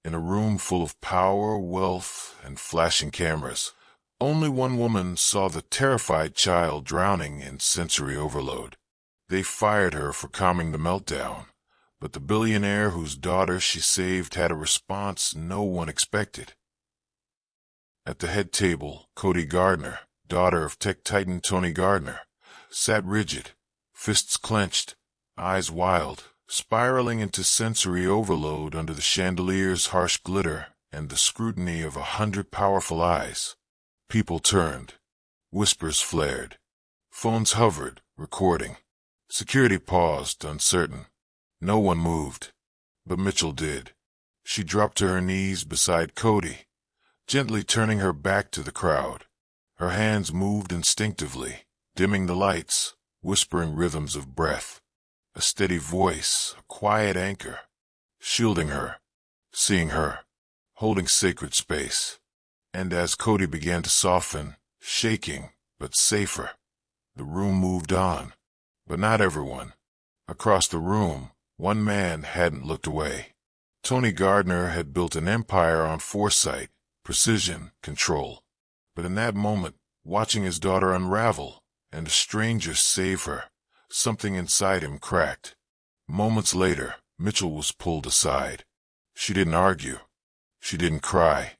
In a room full of power, wealth, and flashing cameras, only one woman saw the terrified child drowning in sensory overload. They fired her for calming the meltdown, but the billionaire whose daughter she saved had a response no one expected. At the head table, Cody Gardner, daughter of tech titan Tony Gardner, sat rigid, fists clenched, eyes wild, spiraling into sensory overload under the chandelier's harsh glitter and the scrutiny of 100 powerful eyes. People turned. Whispers flared. Phones hovered, recording. Security paused, uncertain. No one moved. But Mitchell did. She dropped to her knees beside Cody, gently turning her back to the crowd. Her hands moved instinctively, dimming the lights, whispering rhythms of breath. A steady voice, a quiet anchor, shielding her, seeing her, holding sacred space. And as Cody began to soften, shaking, but safer, the room moved on. But not everyone. Across the room, one man hadn't looked away. Tony Gardner had built an empire on foresight, precision, control. But in that moment, watching his daughter unravel and a stranger save her, something inside him cracked. Moments later, Mitchell was pulled aside. She didn't argue. She didn't cry.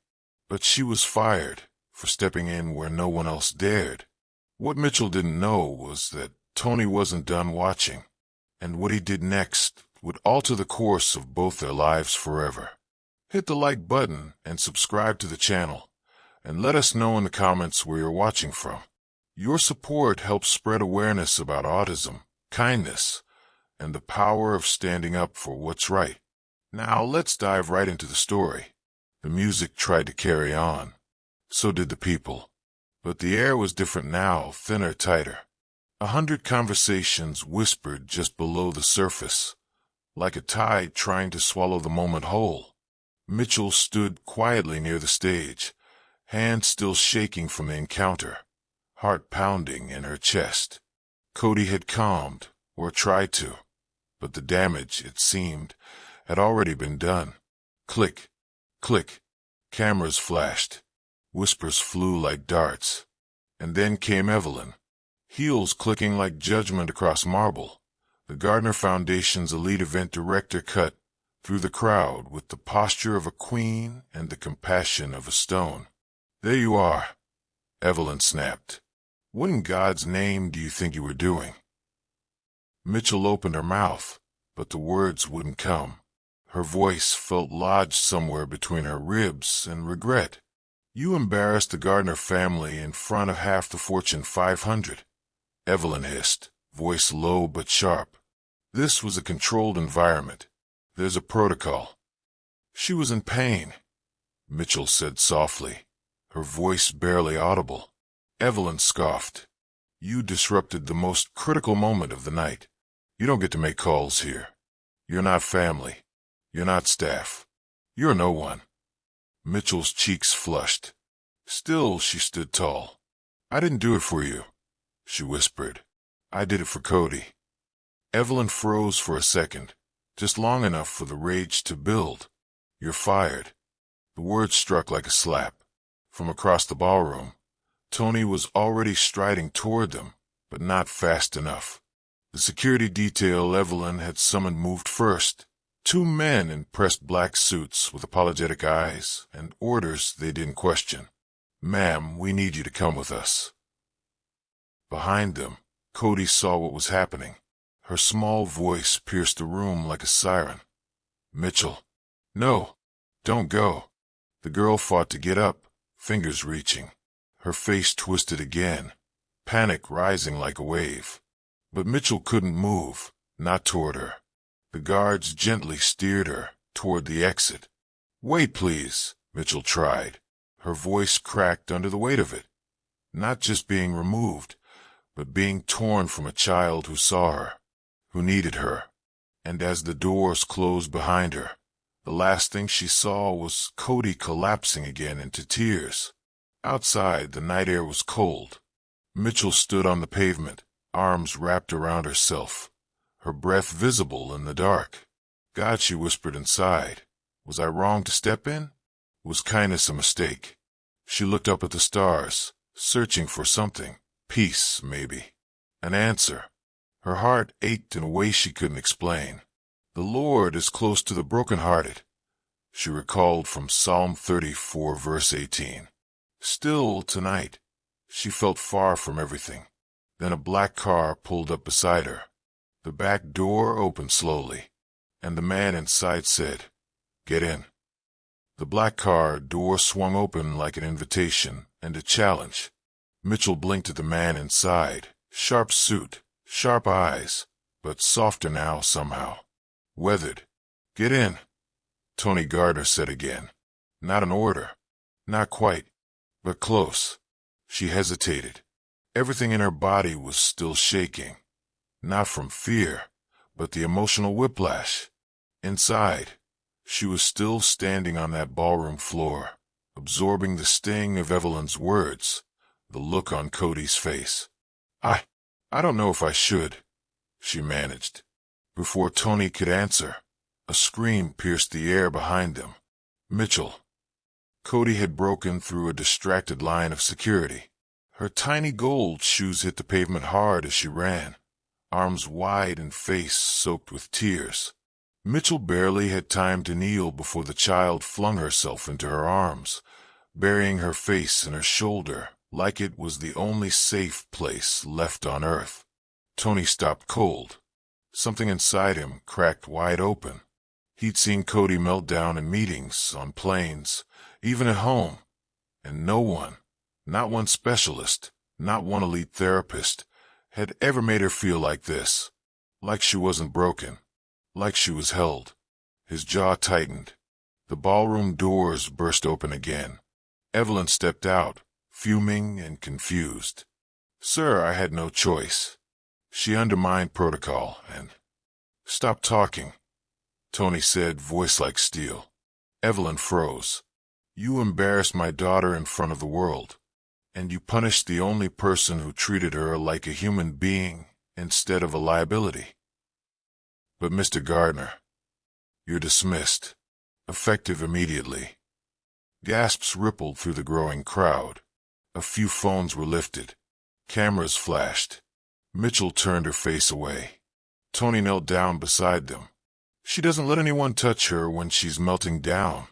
But she was fired for stepping in where no one else dared. What Mitchell didn't know was that Tony wasn't done watching, and what he did next would alter the course of both their lives forever. Hit the like button and subscribe to the channel, and let us know in the comments where you're watching from. Your support helps spread awareness about autism, kindness, and the power of standing up for what's right. Now let's dive right into the story. The music tried to carry on. So did the people. But the air was different now, thinner, tighter. 100 conversations whispered just below the surface, like a tide trying to swallow the moment whole. Mitchell stood quietly near the stage, hands still shaking from the encounter, heart pounding in her chest. Cody had calmed, or tried to, but the damage, it seemed, had already been done. Click, click, cameras flashed, whispers flew like darts. And then came Evelyn, heels clicking like judgment across marble. The Gardner Foundation's elite event director cut through the crowd with the posture of a queen and the compassion of a stone. "There you are," Evelyn snapped. "What in God's name do you think you were doing?" Mitchell opened her mouth, but the words wouldn't come. Her voice felt lodged somewhere between her ribs and regret. "You embarrassed the Gardner family in front of half the Fortune 500. Evelyn hissed, voice low but sharp. "This was a controlled environment. There's a protocol." "She was in pain," Mitchell said softly, her voice barely audible. Evelyn scoffed. "You disrupted the most critical moment of the night. You don't get to make calls here. You're not family. You're not staff. You're no one." Mitchell's cheeks flushed. Still, she stood tall. "I didn't do it for you," she whispered. "I did it for Cody." Evelyn froze for a second, just long enough for the rage to build. "You're fired." The word struck like a slap. From across the ballroom, Tony was already striding toward them, but not fast enough. The security detail Evelyn had summoned moved first. 2 men in pressed black suits with apologetic eyes and orders they didn't question. "Ma'am, we need you to come with us." Behind them, Cody saw what was happening. Her small voice pierced the room like a siren. "Mitchell, no, don't go." The girl fought to get up, fingers reaching. Her face twisted again, panic rising like a wave. But Mitchell couldn't move, not toward her. The guards gently steered her toward the exit. "Wait, please," Mitchell tried. Her voice cracked under the weight of it. Not just being removed, but being torn from a child who saw her, who needed her. And as the doors closed behind her, the last thing she saw was Cody collapsing again into tears. Outside, the night air was cold. Mitchell stood on the pavement, arms wrapped around herself, her breath visible in the dark. "God," she whispered inside, Was I wrong to step in? Was kindness a mistake? She looked up at the stars, searching for something. Peace, maybe. An answer. Her heart ached in a way she couldn't explain. The Lord is close to the brokenhearted, she recalled from Psalm 34, verse 18. Still, tonight, she felt far from everything. Then a black car pulled up beside her. The back door opened slowly, and the man inside said, "Get in." The black car door swung open like an invitation and a challenge. Mitchell blinked at the man inside. Sharp suit, sharp eyes, but softer now somehow. Weathered. "Get in," Tony Gardner said again. Not an order. Not quite, but close. She hesitated. Everything in her body was still shaking. Not from fear, but the emotional whiplash. Inside, she was still standing on that ballroom floor, absorbing the sting of Evelyn's words, the look on Cody's face. I don't know if I should," she managed. Before Tony could answer, a scream pierced the air behind them. "Mitchell." Cody had broken through a distracted line of security. Her tiny gold shoes hit the pavement hard as she ran, arms wide and face soaked with tears. Mitchell barely had time to kneel before the child flung herself into her arms, burying her face in her shoulder like it was the only safe place left on earth. Tony stopped cold. Something inside him cracked wide open. He'd seen Cody melt down in meetings, on planes, even at home, and no one, not one specialist, not one elite therapist, had ever made her feel like this, like she wasn't broken, like she was held. His jaw tightened. The ballroom doors burst open again. Evelyn stepped out, fuming and confused. "Sir, I had no choice." She undermined protocol and... "Stop talking," Tony said, voice like steel. Evelyn froze. "You embarrassed my daughter in front of the world, and you punished the only person who treated her like a human being instead of a liability. But Mr. Gardner, you're dismissed, effective immediately." Gasps rippled through the growing crowd. A few phones were lifted. Cameras flashed. Mitchell turned her face away. Tony knelt down beside them. "She doesn't let anyone touch her when she's melting down,"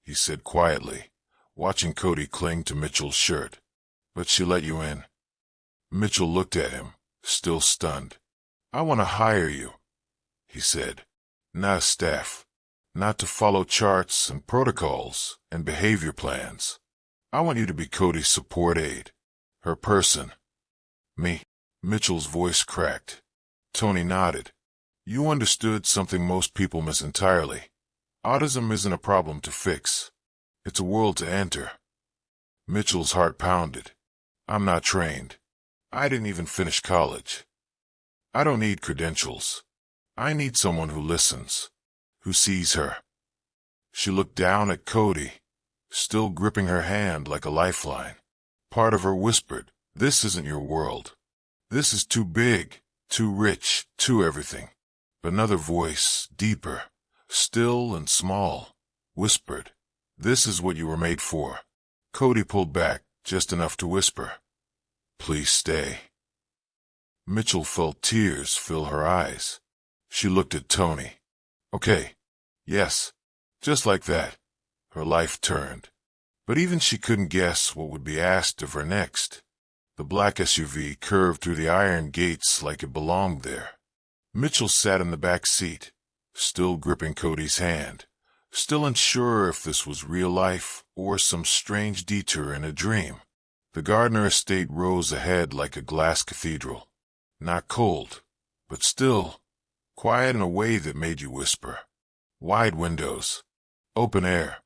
he said quietly, watching Cody cling to Mitchell's shirt. "But she let you in." Mitchell looked at him, still stunned. "I want to hire you," he said. "Not as staff. Not to follow charts and protocols and behavior plans. I want you to be Cody's support aide. Her person." "Me?" Mitchell's voice cracked. Tony nodded. "You understood something most people miss entirely. Autism isn't a problem to fix. It's a world to enter." Mitchell's heart pounded. "I'm not trained. I didn't even finish college. I don't need credentials. I need someone who listens, who sees her." She looked down at Cody, still gripping her hand like a lifeline. Part of her whispered, "This isn't your world. This is too big, too rich, too everything." Another voice, deeper, still and small, whispered, "This is what you were made for." Cody pulled back, just enough to whisper, "Please stay." Mitchell felt tears fill her eyes. She looked at Tony. "Okay. Yes." Just like that, her life turned. But even she couldn't guess what would be asked of her next. The black SUV curved through the iron gates like it belonged there. Mitchell sat in the back seat, still gripping Cody's hand, still unsure if this was real life or some strange detour in a dream. The Gardner estate rose ahead like a glass cathedral. Not cold, but still, quiet in a way that made you whisper. Wide windows, open air,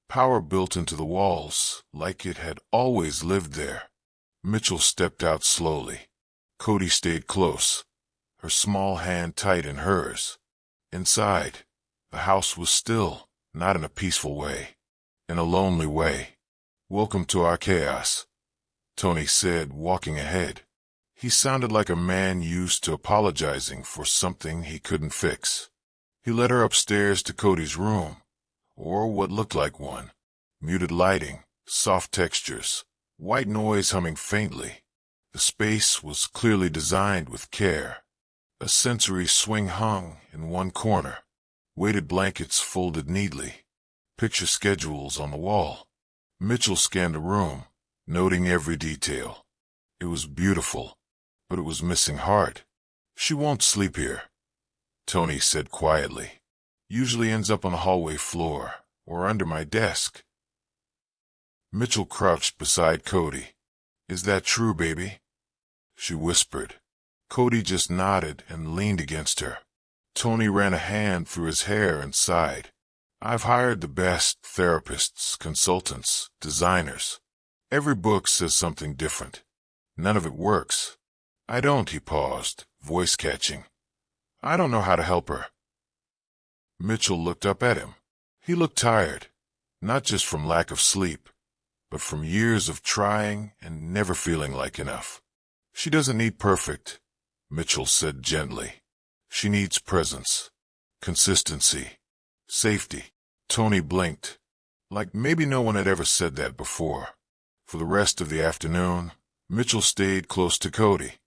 power built into the walls like it had always lived there. Mitchell stepped out slowly. Cody stayed close, her small hand tight in hers. Inside, the house was still, not in a peaceful way, in a lonely way. "Welcome to our chaos," Tony said, walking ahead. He sounded like a man used to apologizing for something he couldn't fix. He led her upstairs to Cody's room, or what looked like one. Muted lighting, soft textures, white noise humming faintly. The space was clearly designed with care. A sensory swing hung in one corner, weighted blankets folded neatly, picture schedules on the wall. Mitchell scanned the room, noting every detail. It was beautiful, but it was missing heart. "She won't sleep here," Tony said quietly. "Usually ends up on the hallway floor or under my desk." Mitchell crouched beside Cody. "Is that true, baby?" she whispered. Cody just nodded and leaned against her. Tony ran a hand through his hair and sighed. "I've hired the best therapists, consultants, designers. Every book says something different. None of it works. I don't," he paused, voice catching. "I don't know how to help her." Mitchell looked up at him. He looked tired, not just from lack of sleep, but from years of trying and never feeling like enough. "She doesn't need perfect," Mitchell said gently. "She needs presence, consistency, safety." Tony blinked, like maybe no one had ever said that before. For the rest of the afternoon, Mitchell stayed close to Cody,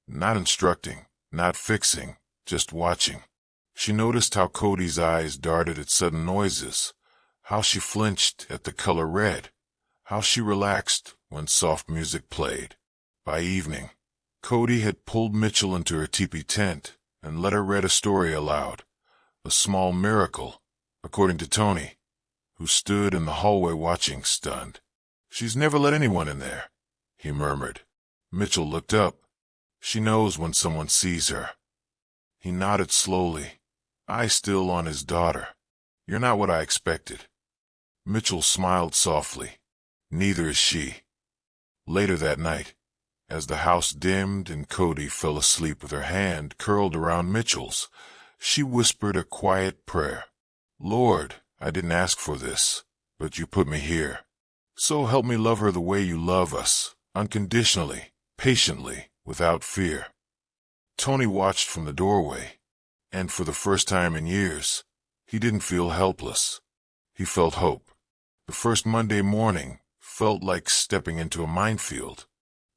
not instructing, not fixing, just watching. She noticed how Cody's eyes darted at sudden noises, how she flinched at the color red, how she relaxed when soft music played. By evening, Cody had pulled Mitchell into her teepee tent and let her read a story aloud, a small miracle, according to Tony, who stood in the hallway watching, stunned. "She's never let anyone in there," he murmured. Mitchell looked up. "She knows when someone sees her." He nodded slowly, eyes still on his daughter. "You're not what I expected." Mitchell smiled softly. "Neither is she." Later that night, as the house dimmed and Cody fell asleep with her hand curled around Mitchell's, she whispered a quiet prayer. "Lord, I didn't ask for this, but you put me here. So help me love her the way you love us, unconditionally, patiently, without fear." Tony watched from the doorway, and for the first time in years, he didn't feel helpless. He felt hope. The first Monday morning felt like stepping into a minefield.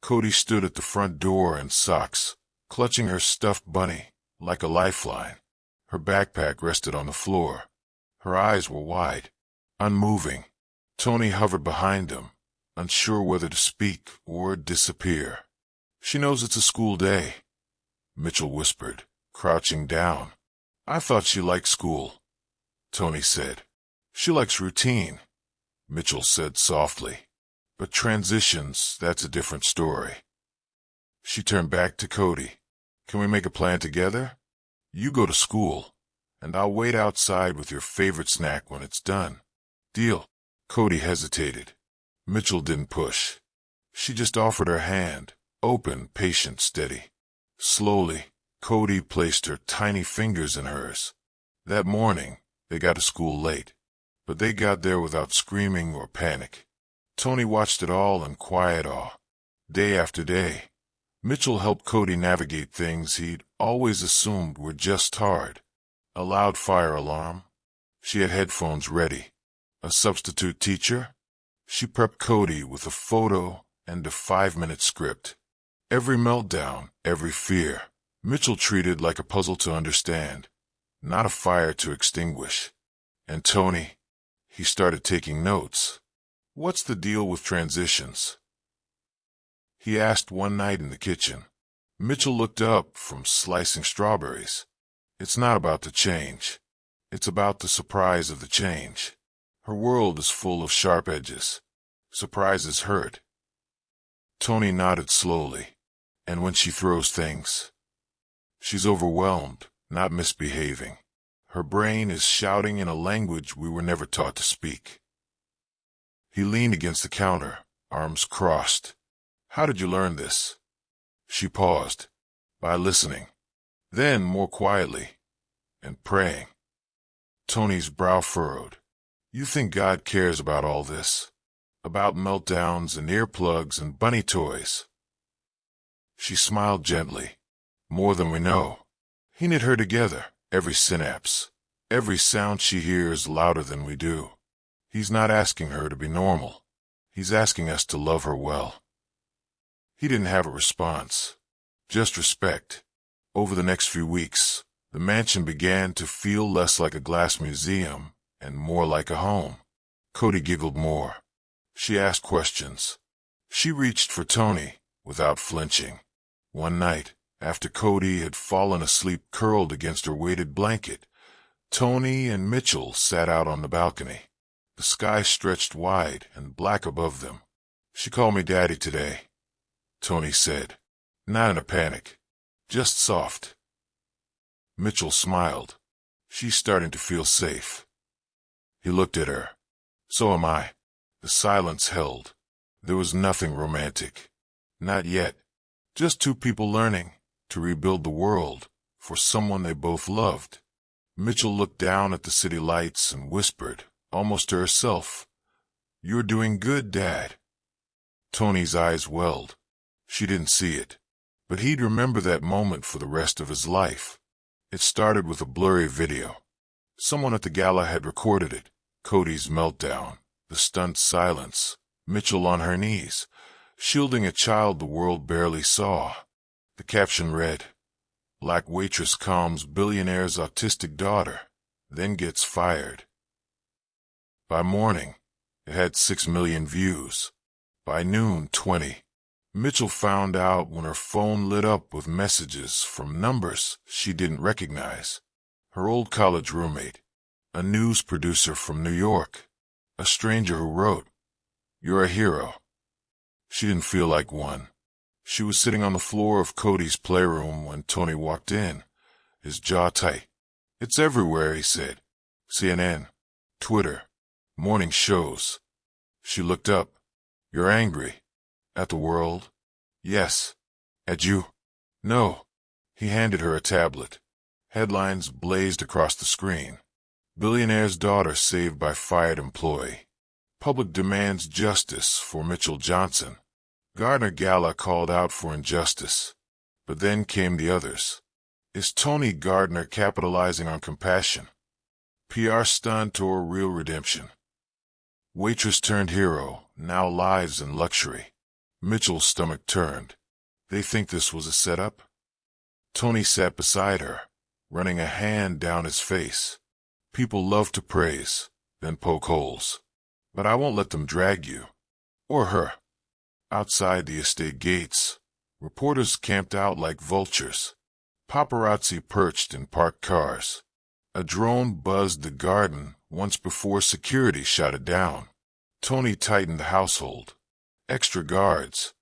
Cody stood at the front door in socks, clutching her stuffed bunny like a lifeline. Her backpack rested on the floor. Her eyes were wide, unmoving. Tony hovered behind him, unsure whether to speak or disappear. "She knows it's a school day," Mitchell whispered, crouching down. "I thought she liked school," Tony said. "She likes routine," Mitchell said softly. "But transitions, that's a different story." She turned back to Cody. "Can we make a plan together? You go to school, and I'll wait outside with your favorite snack when it's done. Deal?" Cody hesitated. Mitchell didn't push. She just offered her hand, open, patient, steady. Slowly, Cody placed her tiny fingers in hers. That morning, they got to school late, but they got there without screaming or panic. Tony watched it all in quiet awe. Day after day, Mitchell helped Cody navigate things he'd always assumed were just hard. A loud fire alarm. She had headphones ready. A substitute teacher. She prepped Cody with a photo and a 5-minute script. Every meltdown, every fear, Mitchell treated like a puzzle to understand, not a fire to extinguish. And Tony, he started taking notes. "What's the deal with transitions?" he asked one night in the kitchen. Mitchell looked up from slicing strawberries. "It's not about the change. It's about the surprise of the change. Her world is full of sharp edges. Surprises hurt." Tony nodded slowly. "And when she throws things, she's overwhelmed, not misbehaving. Her brain is shouting in a language we were never taught to speak." He leaned against the counter, arms crossed. "How did you learn this?" She paused. "By listening." Then, more quietly, "And praying." Tony's brow furrowed. "You think God cares about all this? About meltdowns and earplugs and bunny toys?" She smiled gently. "More than we know. He knit her together, every synapse. Every sound she hears louder than we do. He's not asking her to be normal. He's asking us to love her well. He didn't have a response, just respect. Over the next few weeks, the mansion began to feel less like a glass museum and more like a home. Cody giggled more. She asked questions. She reached for Tony without flinching. One night, after Cody had fallen asleep curled against her weighted blanket, Tony and Mitchell sat out on the balcony. The sky stretched wide and black above them. "She called me Daddy today," Tony said, not in a panic, just soft. Mitchell smiled. "She's starting to feel safe." He looked at her. "So am I." The silence held. There was nothing romantic. Not yet. Just two people learning to rebuild the world for someone they both loved. Mitchell looked down at the city lights and whispered, almost to herself, "You're doing good, Dad." Tony's eyes welled. She didn't see it, but he'd remember that moment for the rest of his life. It started with a blurry video. Someone at the gala had recorded it. Cody's meltdown, the stunned silence, Mitchell on her knees, shielding a child the world barely saw. The caption read, "Black waitress calms billionaire's autistic daughter, then gets fired." By morning, it had 6 million views. By noon, 20. Mitchell found out when her phone lit up with messages from numbers she didn't recognize. Her old college roommate, a news producer from New York, a stranger who wrote, "You're a hero." She didn't feel like one. She was sitting on the floor of Cody's playroom when Tony walked in, his jaw tight. "It's everywhere," he said. CNN, Twitter, morning shows. She looked up. "You're angry." "At the world?" "Yes." "At you?" "No." He handed her a tablet. Headlines blazed across the screen. Billionaire's daughter saved by fired employee. Public demands justice for Mitchell Johnson. Gardner Gala called out for injustice. But then came the others. Is Tony Gardner capitalizing on compassion? PR stunt or real redemption? Waitress turned hero, now lives in luxury. Mitchell's stomach turned. They think this was a setup? Tony sat beside her, running a hand down his face. People love to praise, then poke holes. But I won't let them drag you. Or her. Outside the estate gates, reporters camped out like vultures. Paparazzi perched in parked cars. A drone buzzed the garden once before security shot it down. Tony tightened the household. Extra guards.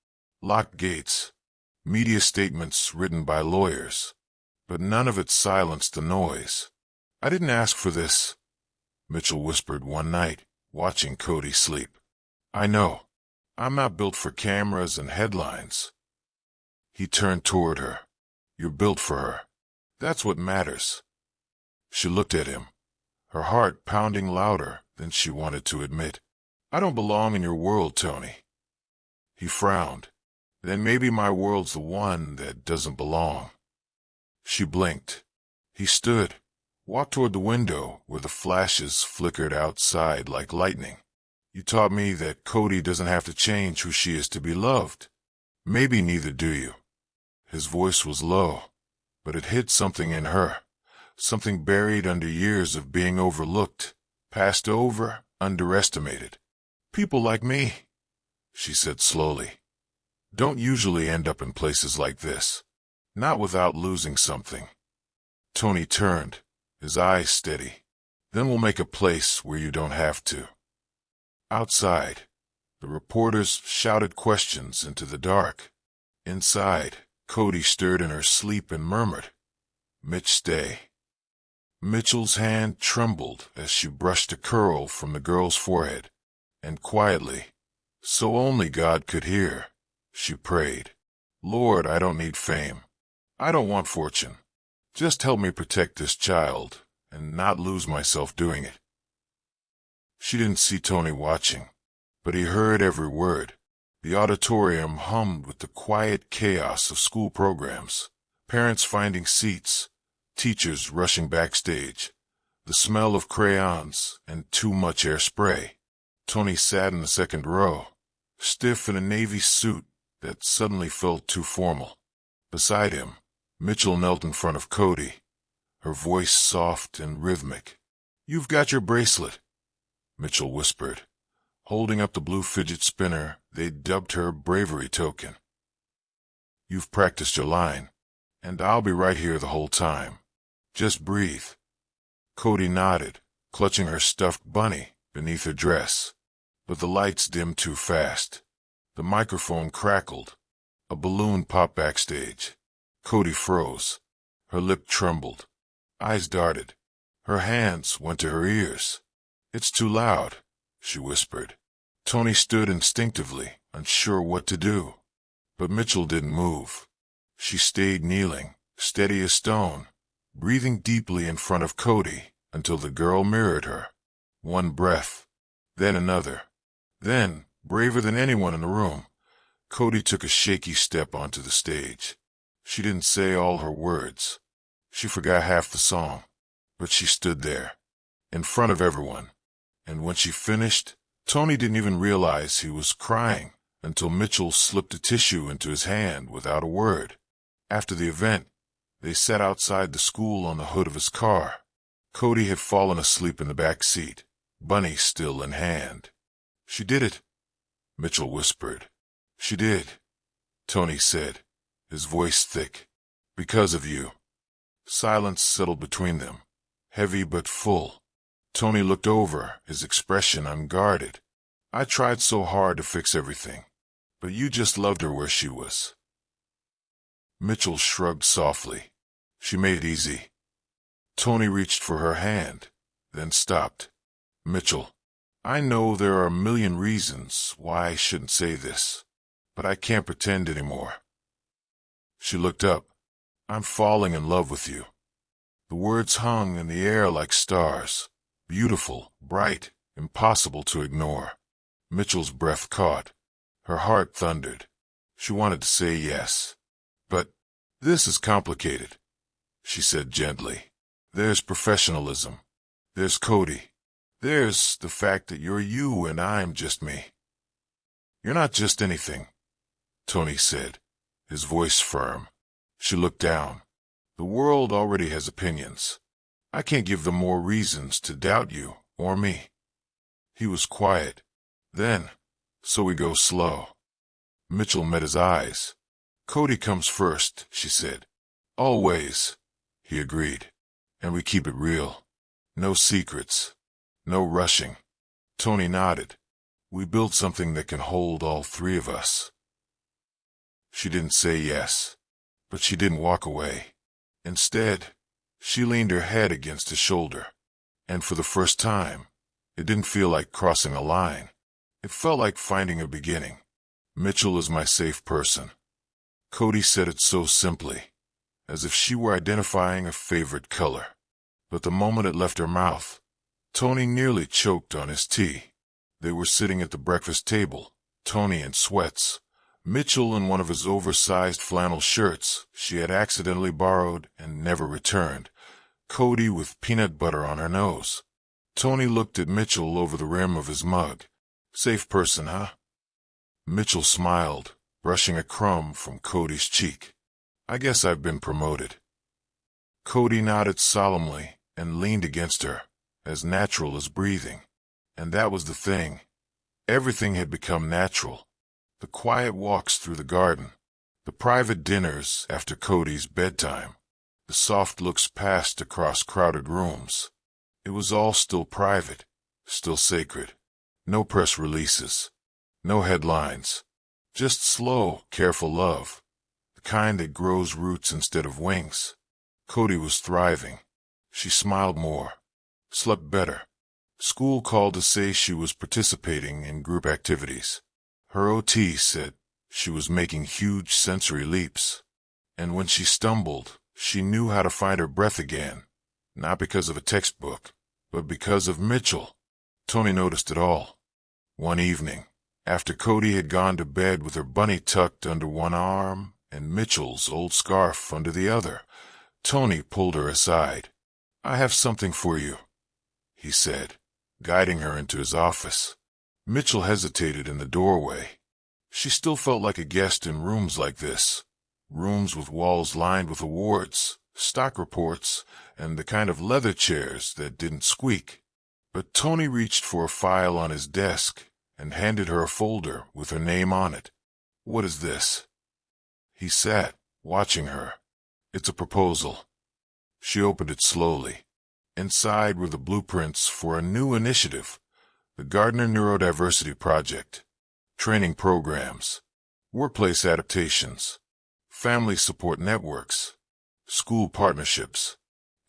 Locked gates. Media statements written by lawyers. But none of it silenced the noise. "I didn't ask for this," Mitchell whispered one night, watching Cody sleep. "I know. I'm not built for cameras and headlines." He turned toward her. "You're built for her. That's what matters." She looked at him, her heart pounding louder than she wanted to admit. "I don't belong in your world, Tony." He frowned. "Then maybe my world's the one that doesn't belong." She blinked. He stood, walked toward the window where the flashes flickered outside like lightning. "You taught me that Cody doesn't have to change who she is to be loved. Maybe neither do you." His voice was low, but it hid something in her, something buried under years of being overlooked, passed over, underestimated. "People like me," she said slowly, "don't usually end up in places like this. Not without losing something." Tony turned, his eyes steady. "Then we'll make a place where you don't have to." Outside, the reporters shouted questions into the dark. Inside, Cody stirred in her sleep and murmured, "Mitch, stay." Mitchell's hand trembled as she brushed a curl from the girl's forehead, and quietly, so only God could hear, she prayed, "Lord, I don't need fame. I don't want fortune. Just help me protect this child and not lose myself doing it." She didn't see Tony watching, but he heard every word. The auditorium hummed with the quiet chaos of school programs, parents finding seats, teachers rushing backstage, the smell of crayons, and too much hairspray. Tony sat in the second row, stiff in a navy suit that suddenly felt too formal. Beside him, Mitchell knelt in front of Cody, her voice soft and rhythmic. "You've got your bracelet," Mitchell whispered, holding up the blue fidget spinner they'd dubbed her bravery token. "You've practiced your line, and I'll be right here the whole time. Just breathe." Cody nodded, clutching her stuffed bunny beneath her dress. But the lights dimmed too fast. The microphone crackled. A balloon popped backstage. Cody froze. Her lip trembled. Eyes darted. Her hands went to her ears. "It's too loud," she whispered. Tony stood instinctively, unsure what to do. But Mitchell didn't move. She stayed kneeling, steady as stone, breathing deeply in front of Cody until the girl mirrored her. One breath, then another. Then, braver than anyone in the room, Cody took a shaky step onto the stage. She didn't say all her words. She forgot half the song. But she stood there, in front of everyone. And when she finished, Tony didn't even realize he was crying until Mitchell slipped a tissue into his hand without a word. After the event, they sat outside the school on the hood of his car. Cody had fallen asleep in the back seat, bunny still in hand. "She did it," Mitchell whispered. "She did," Tony said, his voice thick. "Because of you." Silence settled between them, heavy but full. Tony looked over, his expression unguarded. "I tried so hard to fix everything, but you just loved her where she was." Mitchell shrugged softly. "She made it easy." Tony reached for her hand, then stopped. "Mitchell, I know there are a million reasons why I shouldn't say this, but I can't pretend anymore." She looked up. "I'm falling in love with you." The words hung in the air like stars, beautiful, bright, impossible to ignore. Mitchell's breath caught. Her heart thundered. She wanted to say yes. "But this is complicated," she said gently. "There's professionalism. There's Cody. There's the fact that you're you and I'm just me." "You're not just anything," Tony said, his voice firm. She looked down. "The world already has opinions. I can't give them more reasons to doubt you or me." He was quiet. Then, "So we go slow." Mitchell met his eyes. "Cody comes first," she said. "Always," he agreed. "And we keep it real. No secrets. No rushing." Tony nodded. "We build something that can hold all three of us." She didn't say yes, but she didn't walk away. Instead, she leaned her head against his shoulder. And for the first time, it didn't feel like crossing a line. It felt like finding a beginning. "Mitchell is my safe person." Cody said it so simply, as if she were identifying a favorite color. But the moment it left her mouth, Tony nearly choked on his tea. They were sitting at the breakfast table, Tony in sweats, Mitchell in one of his oversized flannel shirts she had accidentally borrowed and never returned, Cody with peanut butter on her nose. Tony looked at Mitchell over the rim of his mug. "Safe person, huh?" Mitchell smiled, brushing a crumb from Cody's cheek. "I guess I've been promoted." Cody nodded solemnly and leaned against her, as natural as breathing. And that was the thing. Everything had become natural. The quiet walks through the garden, the private dinners after Cody's bedtime, the soft looks passed across crowded rooms. It was all still private, still sacred. No press releases, no headlines, just slow, careful love, the kind that grows roots instead of wings. Cody was thriving. She smiled more, slept better. School called to say she was participating in group activities. Her OT said she was making huge sensory leaps. And when she stumbled, she knew how to find her breath again, not because of a textbook, but because of Mitchell. Tony noticed it all. One evening, after Cody had gone to bed with her bunny tucked under one arm and Mitchell's old scarf under the other, Tony pulled her aside. "I have something for you," he said, guiding her into his office. Mitchell hesitated in the doorway. She still felt like a guest in rooms like this. Rooms with walls lined with awards, stock reports, and the kind of leather chairs that didn't squeak. But Tony reached for a file on his desk and handed her a folder with her name on it. "What is this?" He sat, watching her. "It's a proposal." She opened it slowly. Inside were the blueprints for a new initiative, the Gardner Neurodiversity Project. Training programs, workplace adaptations, family support networks, school partnerships,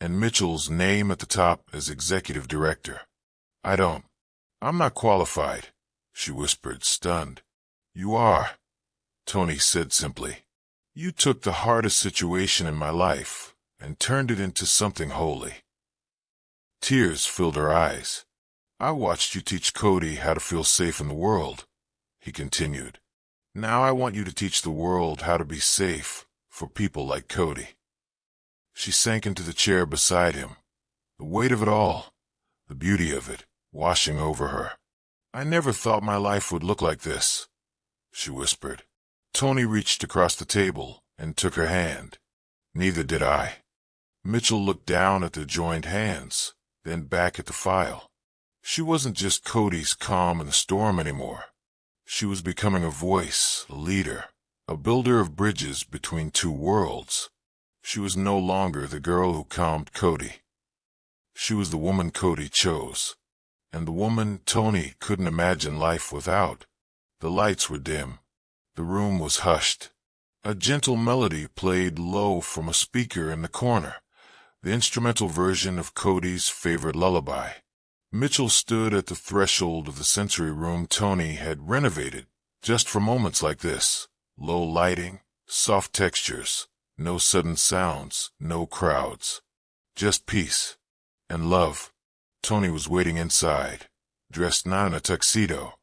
and Mitchell's name at the top as executive director. I'm not qualified," she whispered, stunned. "You are," Tony said simply. "You took the hardest situation in my life and turned it into something holy." Tears filled her eyes. "I watched you teach Cody how to feel safe in the world," he continued. "Now I want you to teach the world how to be safe for people like Cody." She sank into the chair beside him, the weight of it all, the beauty of it, washing over her. "I never thought my life would look like this," she whispered. Tony reached across the table and took her hand. "Neither did I." Mitchell looked down at their joined hands, then back at the file. She wasn't just Cody's calm in the storm anymore. She was becoming a voice, a leader, a builder of bridges between two worlds. She was no longer the girl who calmed Cody. She was the woman Cody chose, and the woman Tony couldn't imagine life without. The lights were dim. The room was hushed. A gentle melody played low from a speaker in the corner, the instrumental version of Cody's favorite lullaby. Mitchell stood at the threshold of the sensory room Tony had renovated just for moments like this. Low lighting, soft textures, no sudden sounds, no crowds. Just peace and love. Tony was waiting inside, dressed not in a tuxedo,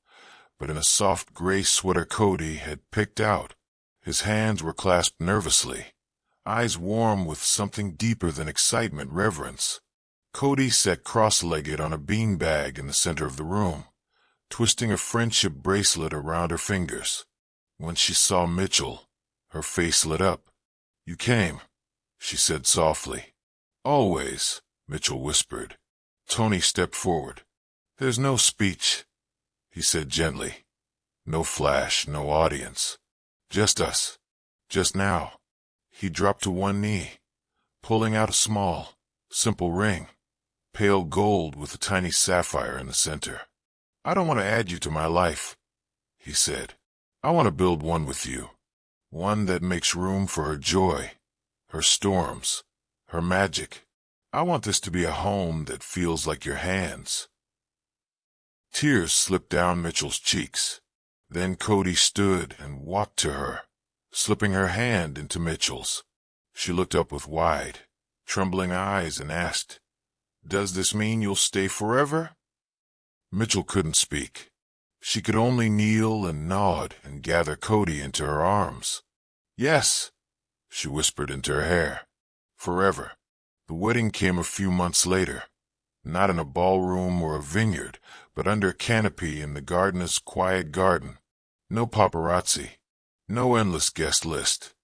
but in a soft gray sweater Cody had picked out. His hands were clasped nervously, eyes warm with something deeper than excitement, reverence. Cody sat cross-legged on a beanbag in the center of the room, twisting a friendship bracelet around her fingers. When she saw Mitchell, her face lit up. "You came," she said softly. "Always," Mitchell whispered. Tony stepped forward. "There's no speech," he said gently. "No flash, no audience. Just us. Just now." He dropped to one knee, pulling out a small, simple ring, pale gold with a tiny sapphire in the center. "I don't want to add you to my life," he said. "I want to build one with you, one that makes room for her joy, her storms, her magic. I want this to be a home that feels like your hands." Tears slipped down Mitchell's cheeks. Then Cody stood and walked to her, slipping her hand into Mitchell's. She looked up with wide, trembling eyes and asked, "Does this mean you'll stay forever?" Mitchell couldn't speak. She could only kneel and nod and gather Cody into her arms. "Yes," she whispered into her hair. "Forever." The wedding came a few months later, not in a ballroom or a vineyard, but under a canopy in the gardener's quiet garden. No paparazzi, no endless guest list,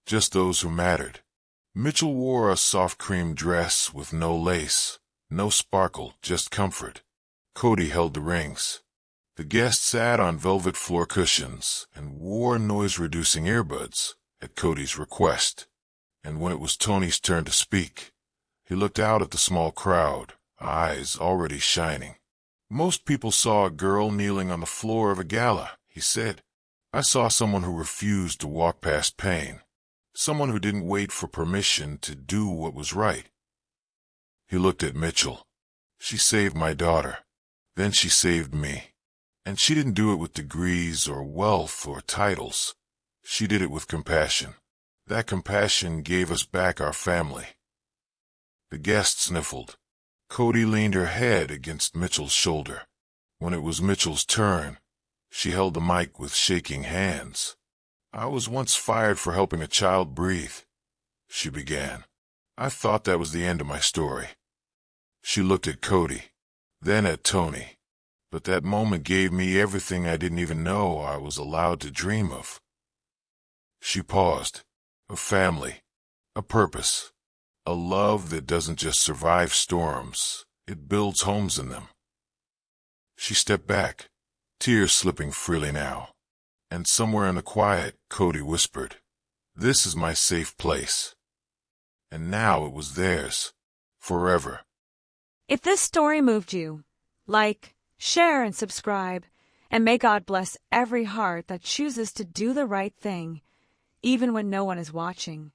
just those who mattered. Mitchell wore a soft cream dress with no lace, no sparkle, just comfort. Cody held the rings. The guests sat on velvet floor cushions and wore noise-reducing earbuds at Cody's request. And when it was Tony's turn to speak, he looked out at the small crowd, eyes already shining. "Most people saw a girl kneeling on the floor of a gala," he said. "I saw someone who refused to walk past pain, someone who didn't wait for permission to do what was right." He looked at Mitchell. "She saved my daughter. Then she saved me. And she didn't do it with degrees or wealth or titles. She did it with compassion. That compassion gave us back our family." The guest sniffled. Cody leaned her head against Mitchell's shoulder. When it was Mitchell's turn, she held the mic with shaking hands. "I was once fired for helping a child breathe," she began. "I thought that was the end of my story." She looked at Cody. then at Tony. But that moment gave me everything I didn't even know I was allowed to dream of. She paused. A family, a purpose, a love that doesn't just survive storms, it builds homes in them. She stepped back, tears slipping freely now. And somewhere in the quiet, Cody whispered, "This is my safe place." And now it was theirs, forever. If this story moved you, like, share, and subscribe, and may God bless every heart that chooses to do the right thing, even when no one is watching.